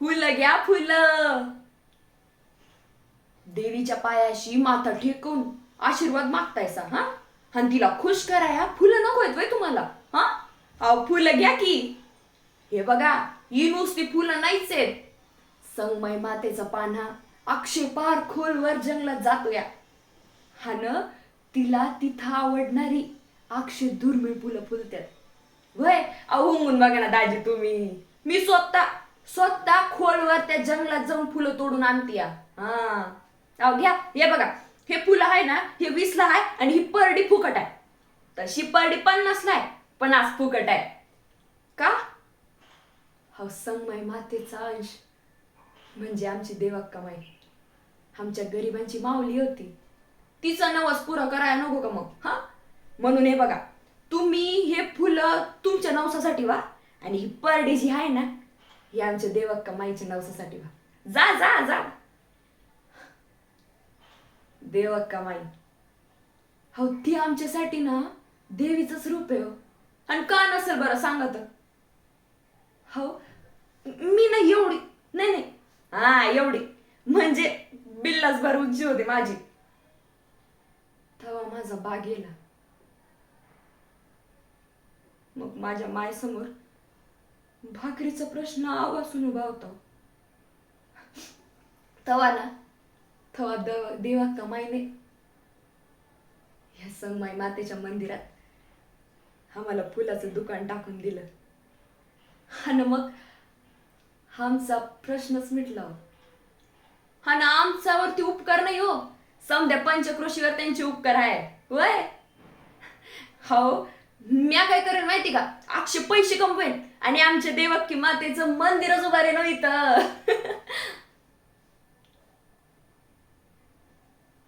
फुलं घ्या फुलं. देवीच्या पायाशी माथा टेकून आशीर्वाद मागतायसा हा? आणि तिला खुश कराया फुलं नकोयत वय तुम्हाला हा? अहो फुलं घ्या की. हे बघा, ही नुसती फुलं नाहीच आहेत. संगमय मातेचा पान्हा अक्षय पार खोलवर जंगलात जातोया. हान तिला तिथं आवडणारी अक्षय दुर्मिळ फुलं फुलत्यात वय. अहो हुंगून बघा ना दाजी तुम्ही. मी स्वतः स्वतः खोलवर त्या जंगलात जाऊन फुलं तोडून आणतीया. हा अहो घ्या. हे बघा, हे फुलं आहे ना, हे 20ला आहे आणि ही परडी फुकट आहे. तशी परडी 50ला आहे, पण आज फुकट आहे का? हा संगमय मातेचा अंश म्हणजे आमची देवक्का माई आमच्या गरिबांची माऊली होती. तिचा नवस पुरा करायला नको का मग हा? म्हणून हे बघा, तुम्ही हे फुलं तुमच्या नवसासाठी वा आणि ही परडी जी आहे ना, ही आमच्या देवक्का माईच्या नवसासाठी वा. जा जा जा. देवक्का माई हो ती आमच्यासाठी ना देवीचंच रूप आहे हो. आणि का नसेल बरं सांगा तर. हो मी ना एवढी नाही नाही हा एवढी म्हणजे बिल्लास भर उंची होती माझी. तेव्हा माझा बा गेला. मग माझ्या मायसमोर भाकरीचा प्रश्न आवासून उभा होता. तेव्हा ना तेव्हा देवक्का माईने या संगमाई मातेच्या मंदिरात आम्हाला फुलाचं दुकान टाकून दिलं. आणि मग आमचा प्रश्नच मिटला हो. हा ना आमच्यावरती उपकार नाही हो, समद्या पंचक्रोशीवर त्यांचे उपकार आहे वय. हो म्या काय करेन माहिती का, अक्षय पैसे कमवेन आणि आमच्या देवक्की मातेचं मंदिरच उभारेन हो इथं.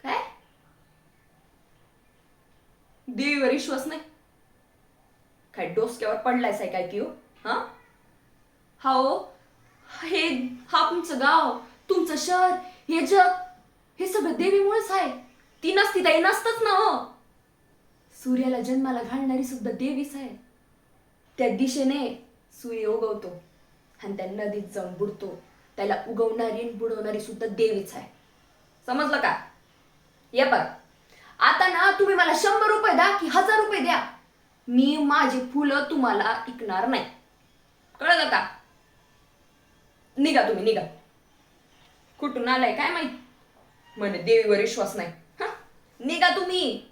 काय देवीवर विश्वास नाही? काय डोसक्यावर पडलायस काय की हो हा? हो हे हा तुमचं गाव, तुमचं शहर, हे जग, हे सगळं देवीमुळेच आहे. ती नसती तर हे नसतंच ना हो. सूर्याला जन्माला घालणारी सुद्धा देवीच आहे. त्या दिशेने सूर्य उगवतो आणि त्या नदीत जाऊन बुडतो, त्याला उगवणारी आणि बुडवणारी सुद्धा देवीच आहे. समजलं का? ये बघ, आता ना तुम्ही मला 100 रुपये द्या की 1000 रुपये द्या, मी माझी फुलं तुम्हाला विकणार नाही. कळलं का? निघा तुम्ही निघा. कुठून आलाय काय माहित, म्हणे देवीवर विश्वास नाही. निघा तुम्ही.